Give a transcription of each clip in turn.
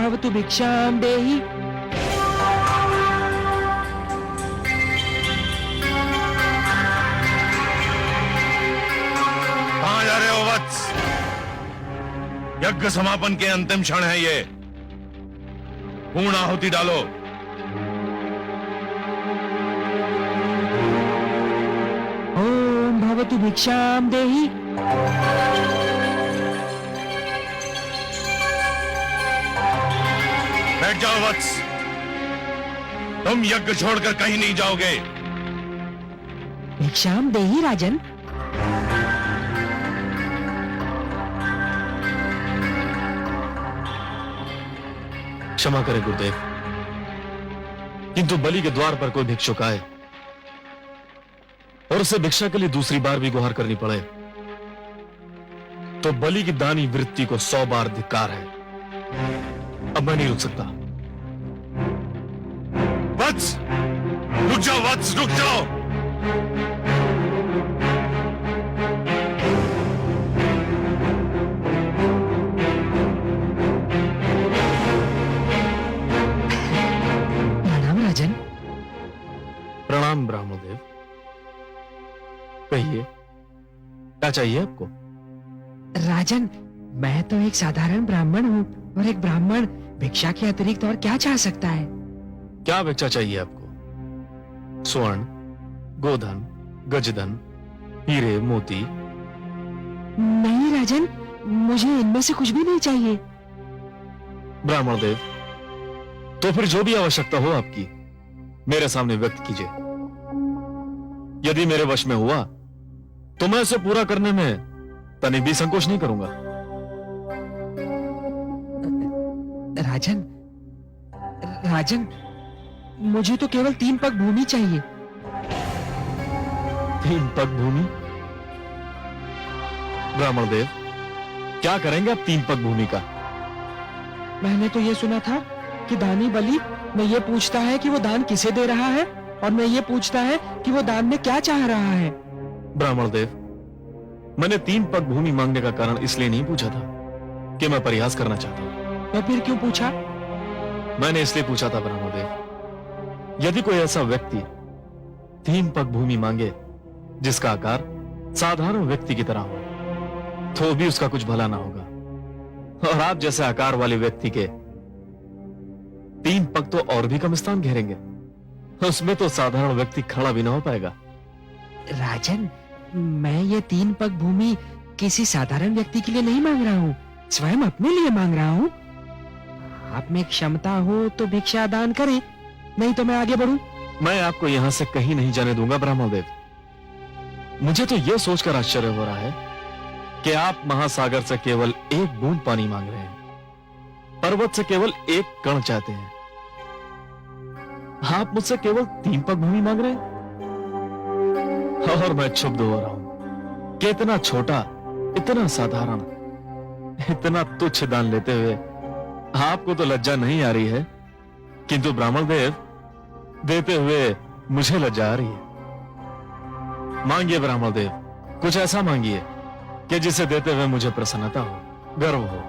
भवतु भिक्षां देहि। कहां जा रहे हो वत्स? यज्ञ समापन के अंतिम क्षण है ये। पूर्ण आहुति डालो। ओम भवतु भिक्षां देहि। बैठ जाओ वत्स, तुम यज्ञ छोड़कर कहीं नहीं जाओगे। भिक्षां देहि राजन। क्षमा करें गुरुदेव, किंतु बलि के द्वार पर कोई भिक्षुक आए और उसे भिक्षा के लिए दूसरी बार भी गुहार करनी पड़े तो बलि की दानी वृत्ति को 100 बार धिक्कार है। अब मैं नहीं रुक सकता। वत्स, रुक जाओ वत्स, रुक जाओ। प्रणाम राजन। प्रणाम ब्राह्मणदेव, कहिए क्या चाहिए आपको? राजन, मैं तो एक साधारण ब्राह्मण हूँ और एक ब्राह्मण भिक्षा के अतिरिक्त और क्या चाह सकता है? क्या भिक्षा चाहिए आपको? स्वर्ण, गोधन, गजधन, हीरे, मोती? नहीं राजन, मुझे इनमें से कुछ भी नहीं चाहिए। ब्राह्मणदेव, तो फिर जो भी आवश्यकता हो आपकी मेरे सामने व्यक्त कीजिए। यदि मेरे वश में हुआ तो मैं उसे पूरा करने में तनिक भी संकोच नहीं करूंगा। राजन, राजन, मुझे तो केवल 3 पग भूमि चाहिए। 3 पग भूमि? ब्राह्मणदेव, क्या करेंगे आप 3 पग भूमि का? मैंने तो ये सुना था कि दानी बलि में ये पूछता है कि वो दान किसे दे रहा है और मैं ये पूछता है कि वो दान में क्या चाह रहा है। ब्राह्मणदेव, मैंने 3 पग भूमि मांगने का कारण इसलिए नहीं पूछा था कि मैं परिहास करना चाहता हूं। तो फिर क्यों पूछा? मैंने इसलिए पूछा था ब्राह्मणदेव, यदि कोई ऐसा व्यक्ति 3 पग भूमि मांगे जिसका आकार साधारण व्यक्ति की तरह हो तो भी उसका कुछ भला ना होगा, और आप जैसे आकार वाले व्यक्ति के 3 पग तो और भी कम स्थान घेरेंगे, उसमें तो साधारण व्यक्ति खड़ा भी ना हो पाएगा। राजन, मैं ये 3 पग भूमि किसी साधारण व्यक्ति के लिए नहीं मांग रहा हूँ, स्वयं अपने लिए मांग रहा हूँ। आप में क्षमता हो तो भिक्षा दान करें, नहीं तो मैं आगे बढ़ूं। मैं आपको यहां से कहीं नहीं जाने दूंगा ब्राह्मणदेव। मुझे तो यह सोचकर आश्चर्य हो रहा है कि आप महासागर से केवल 1 बूंद पानी मांग रहे हैं, पर्वत से केवल 1 कण चाहते हैं। आप मुझसे केवल 3 पग भूमि मांग रहे हैं और मैं क्षुब्ध हो रहा हूं कि इतना छोटा, इतना साधारण, इतना तुच्छ दान लेते हुए आपको तो लज्जा नहीं आ रही है, किंतु ब्राह्मणदेव, देते हुए मुझे लज्जा आ रही है। मांगिए ब्राह्मणदेव, कुछ ऐसा मांगिए कि जिसे देते हुए मुझे प्रसन्नता हो, गर्व हो।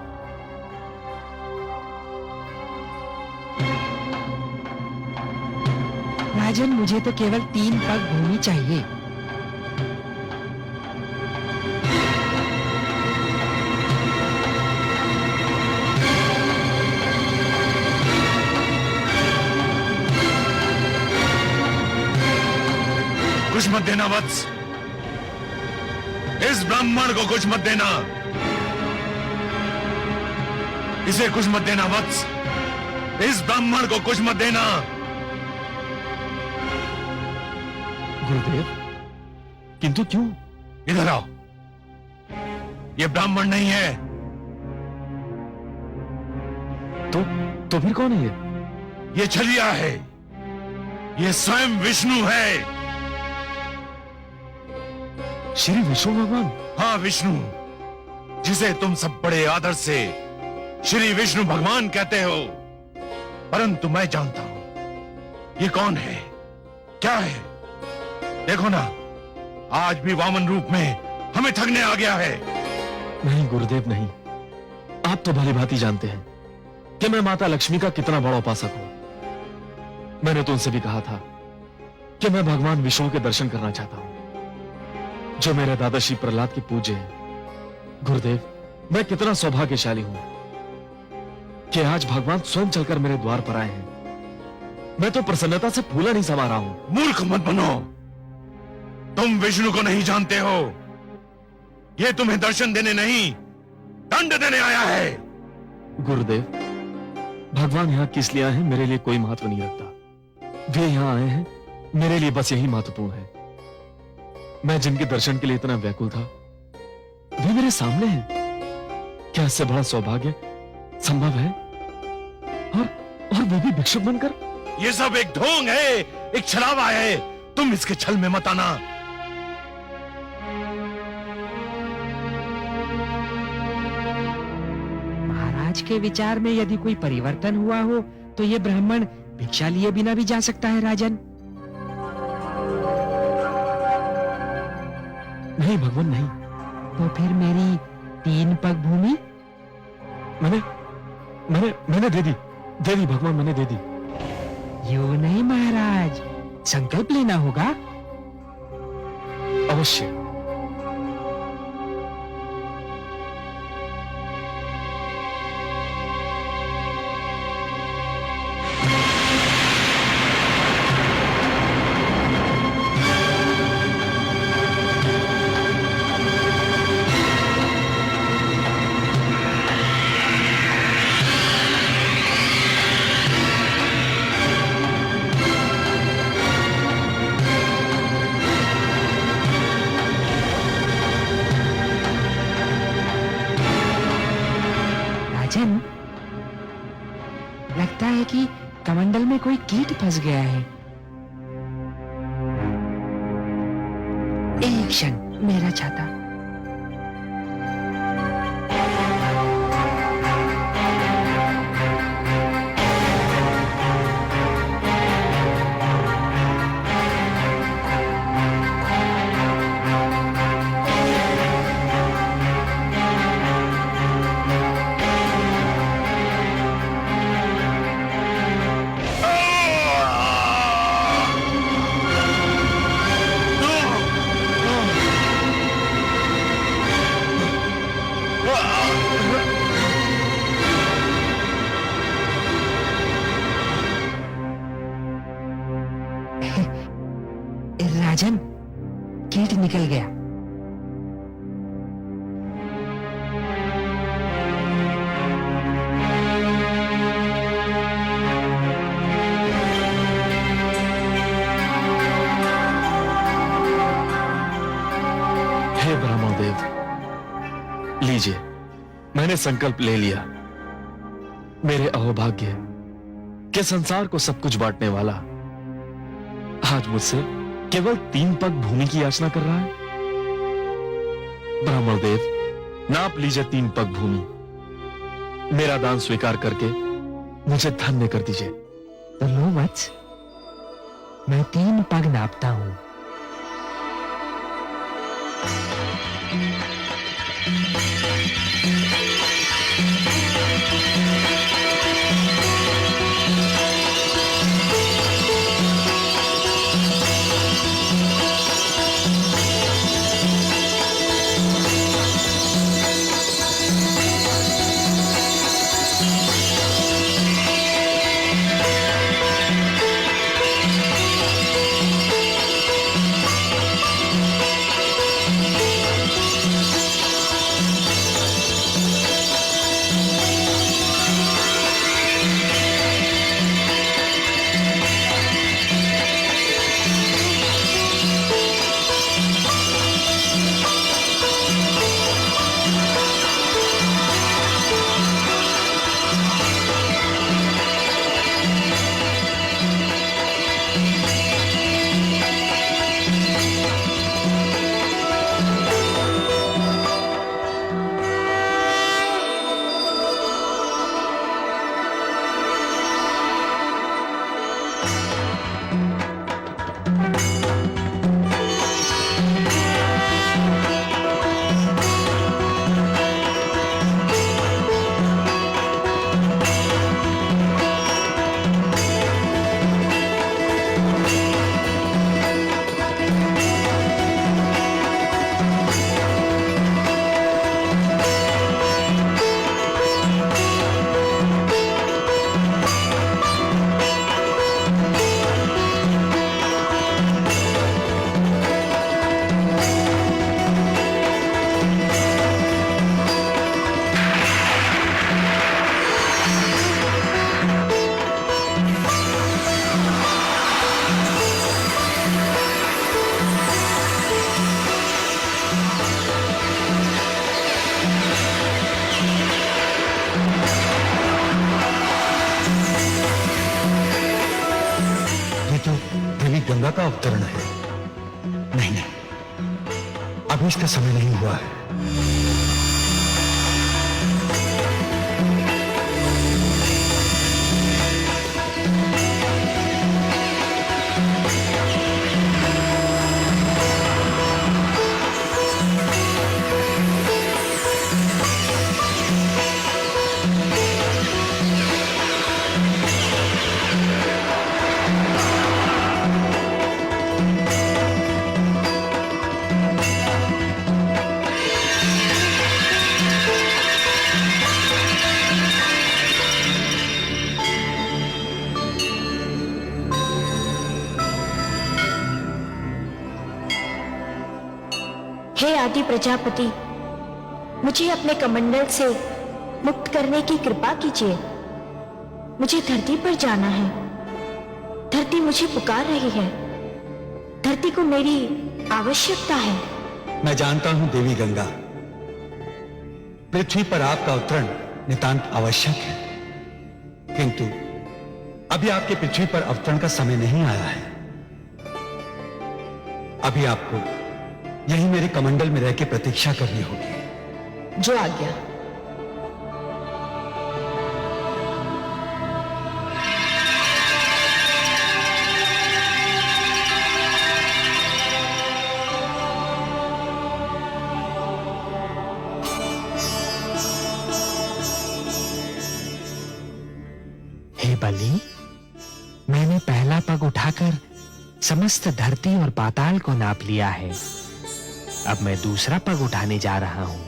राजन, मुझे तो केवल 3 पग भूमि चाहिए। कुछ मत देना वत्स, इस ब्राह्मण को कुछ मत देना, इसे कुछ मत देना वत्स, इस ब्राह्मण को कुछ मत देना। गुरुदेव, किंतु क्यों? इधर आओ, ये ब्राह्मण नहीं है। तो फिर कौन है ये? ये छलिया है, ये स्वयं विष्णु है। श्री विष्णु भगवान? हाँ, विष्णु, जिसे तुम सब बड़े आदर से श्री विष्णु भगवान कहते हो, परंतु मैं जानता हूं ये कौन है, क्या है। देखो ना, आज भी वामन रूप में हमें ठगने आ गया है। नहीं गुरुदेव, नहीं। आप तो भली भांति जानते हैं कि मैं माता लक्ष्मी का कितना बड़ा उपासक हूं। मैंने तो उनसे भी कहा था कि मैं भगवान विष्णु के दर्शन करना चाहता हूं, जो मेरे दादा श्री प्रहलाद के पूज्य हैं। गुरुदेव, मैं कितना सौभाग्यशाली हूं कि आज भगवान स्वयं चलकर मेरे द्वार पर आए हैं। मैं तो प्रसन्नता से फूला नहीं समा रहा हूं। मूर्ख मत बनो, तुम विष्णु को नहीं जानते हो। ये तुम्हें दर्शन देने नहीं, दंड देने आया है। गुरुदेव, भगवान यहां किस लिए आए हैं मेरे लिए कोई महत्व नहीं रखता। वे यहां आए हैं मेरे लिए बस यही महत्वपूर्ण है। मैं जिनके दर्शन के लिए इतना व्याकुल था, वे मेरे सामने हैं। क्या इससे बड़ा सौभाग्य संभव है? और वो भी भिक्षुक बनकर। ये सब एक ढोंग है, एक छलावा है। तुम इसके छल में मत आना। महाराज के विचार में यदि कोई परिवर्तन हुआ हो तो ये ब्राह्मण भिक्षा लिए बिना भी जा सकता है राजन। नहीं भगवान, नहीं। तो फिर मेरी 3 पग भूमि मैंने दे दी भगवान, मैंने दे दी। यूं नहीं महाराज, संकल्प लेना होगा। अवश्य। राजन, लगता है कि कमंडल में कोई कीट फंस गया है। एक क्षण, मेरा छाता। राजन, कीट निकल गया। हे ब्रह्मदेव, लीजिए, मैंने संकल्प ले लिया। मेरे अहोभाग्य के संसार को सब कुछ बांटने वाला आज मुझसे केवल 3 पग भूमि की याचना कर रहा है। ब्रह्मदेव, नाप लीजिए 3 पग भूमि। मेरा दान स्वीकार करके मुझे धन्य कर दीजिए। तो लो वत्स, मैं 3 पग नापता हूं। गंगा का अवतरण है। नहीं नहीं, अभी इसका समय नहीं हुआ है। हे आदि प्रजापति, मुझे अपने कमंडल से मुक्त करने की कृपा कीजिए। मुझे धरती पर जाना है। धरती मुझे पुकार रही है। धरती को मेरी आवश्यकता है। मैं जानता हूं देवी गंगा, पृथ्वी पर आपका अवतरण नितांत आवश्यक है, किंतु अभी आपके पृथ्वी पर अवतरण का समय नहीं आया है। अभी आपको यही मेरे कमंडल में रह के प्रतीक्षा करनी होगी। जो आज्ञा। हे बलि, मैंने पहला पग उठाकर समस्त धरती और पाताल को नाप लिया है। अब मैं दूसरा पग उठाने जा रहा हूं।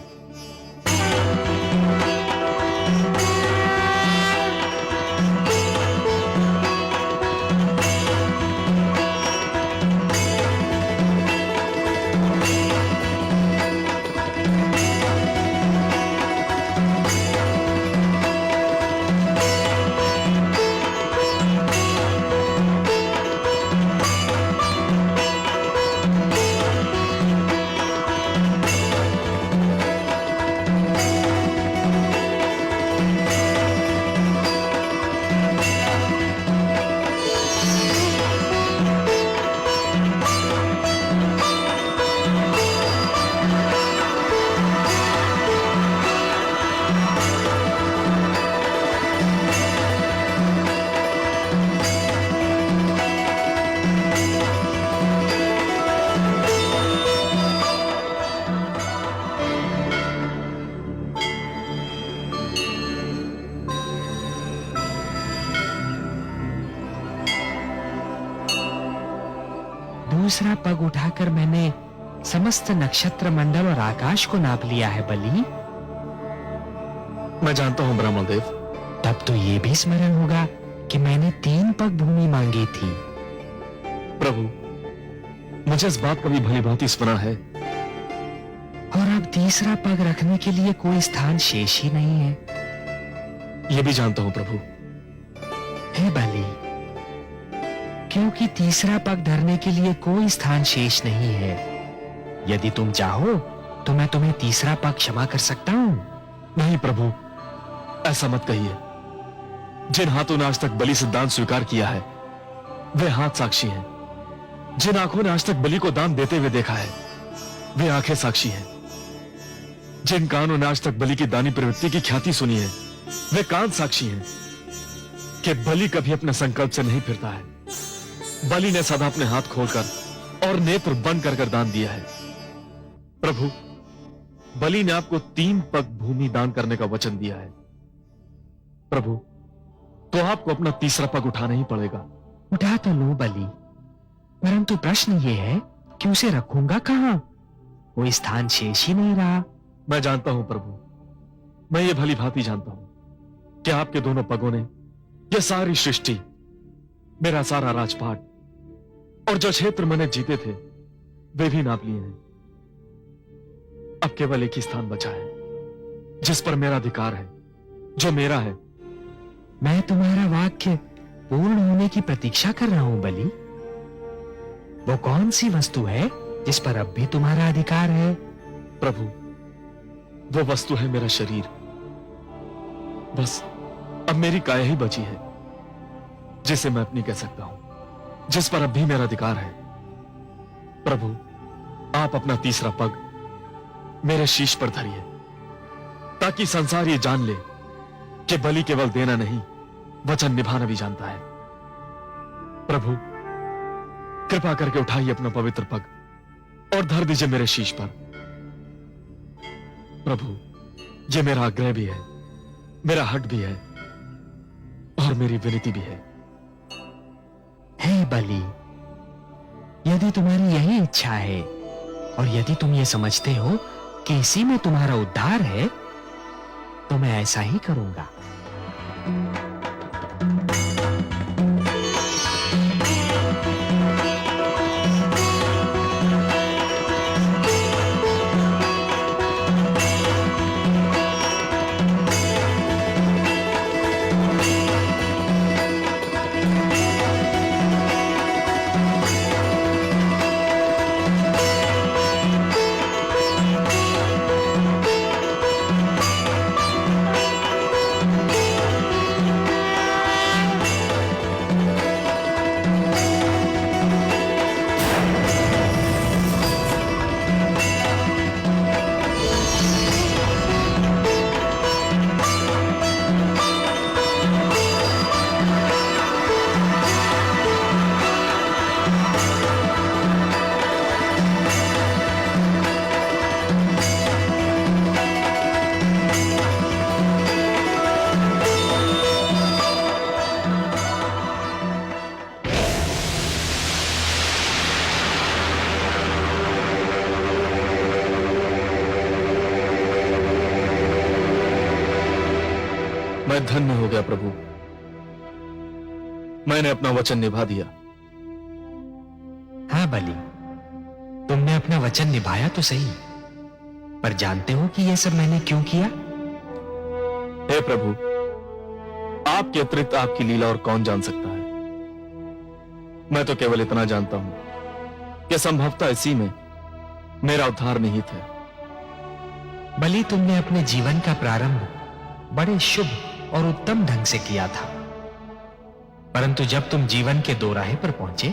दूसरा पग उठाकर मैंने समस्त नक्षत्र मंडल और आकाश को नाप लिया है बलि। मैं जानता हूं ब्रह्मदेव। तब तो ये भी स्मरण होगा कि मैंने 3 पग भूमि मांगी थी। प्रभु, मुझे इस बात का भी भली भांति स्मरण है। और अब तीसरा पग रखने के लिए कोई स्थान शेष ही नहीं है। यह भी जानता हूं प्रभु। हे बलि, क्योंकि तीसरा पग धरने के लिए कोई स्थान शेष नहीं है। यदि तुम चाहो तो मैं तुम्हें तीसरा पग क्षमा कर सकता हूं। नहीं प्रभु, ऐसा मत कहिए। जिन हाथों ने आज तक बलि से दान स्वीकार किया है, वे हाथ साक्षी हैं। जिन आंखों ने आज तक बलि को दान देते हुए देखा है, वे आंखें साक्षी हैं। जिन कानों ने आज तक बलि की दानी प्रवृत्ति की ख्याति सुनी है, वे कान साक्षी हैं कि बलि कभी अपने संकल्प से नहीं फिरता है। बलि ने सदा अपने हाथ खोलकर और नेत्र बंद कर दान दिया है। प्रभु, बलि ने आपको 3 पग भूमि दान करने का वचन दिया है। प्रभु, तो आपको अपना तीसरा पग उठाना ही पड़ेगा। उठा तो लो बलि, परंतु प्रश्न ये है कि उसे रखूंगा कहां? कोई स्थान शेष ही नहीं रहा। मैं जानता हूं प्रभु, मैं ये भली भांति जानता हूं कि आपके दोनों पगों ने यह सारी सृष्टि, मेरा सारा राजपाट और जो क्षेत्र मैंने जीते थे, वे भी नाप लिए हैं। अब केवल एक ही स्थान बचा है जिस पर मेरा अधिकार है, जो मेरा है। मैं तुम्हारा वाक्य पूर्ण होने की प्रतीक्षा कर रहा हूं बलि। वो कौन सी वस्तु है जिस पर अब भी तुम्हारा अधिकार है? प्रभु, वो वस्तु है मेरा शरीर। बस अब मेरी काया ही बची है जिसे मैं अपनी कह सकता हूं। जिस पर अब भी मेरा अधिकार है। प्रभु, आप अपना तीसरा पग मेरे शीश पर धरिए, ताकि संसार ये जान ले कि बलि केवल देना नहीं, वचन निभाना भी जानता है। प्रभु, कृपा करके उठाइए अपना पवित्र पग और धर दीजिए मेरे शीश पर। प्रभु, यह मेरा आग्रह भी है, मेरा हट भी है और मेरी विनती भी है। हे बलि, यदि तुम्हारी यही इच्छा है और यदि तुम ये समझते हो कि इसी में तुम्हारा उद्धार है, तो मैं ऐसा ही करूंगा। मैं धन्य हो गया प्रभु, मैंने अपना वचन निभा दिया। हाँ बलि, तुमने अपना वचन निभाया तो सही, पर जानते हो कि यह सब मैंने क्यों किया? हे प्रभु, आपके अतिरिक्त आपकी लीला और कौन जान सकता है। मैं तो केवल इतना जानता हूं कि संभवतः इसी में मेरा उद्धार निहित है। बलि, तुमने अपने जीवन का प्रारंभ बड़े शुभ और उत्तम ढंग से किया था, परंतु जब तुम जीवन के दोराहे पर पहुंचे,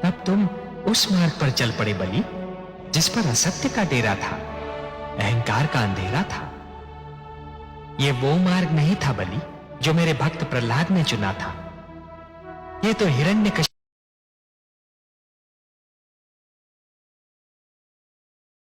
तब तुम उस मार्ग पर चल पड़े बलि, जिस पर असत्य का डेरा था, अहंकार का अंधेरा था। यह वो मार्ग नहीं था बलि जो मेरे भक्त प्रहलाद ने चुना था। यह तो हिरण्यकशिपु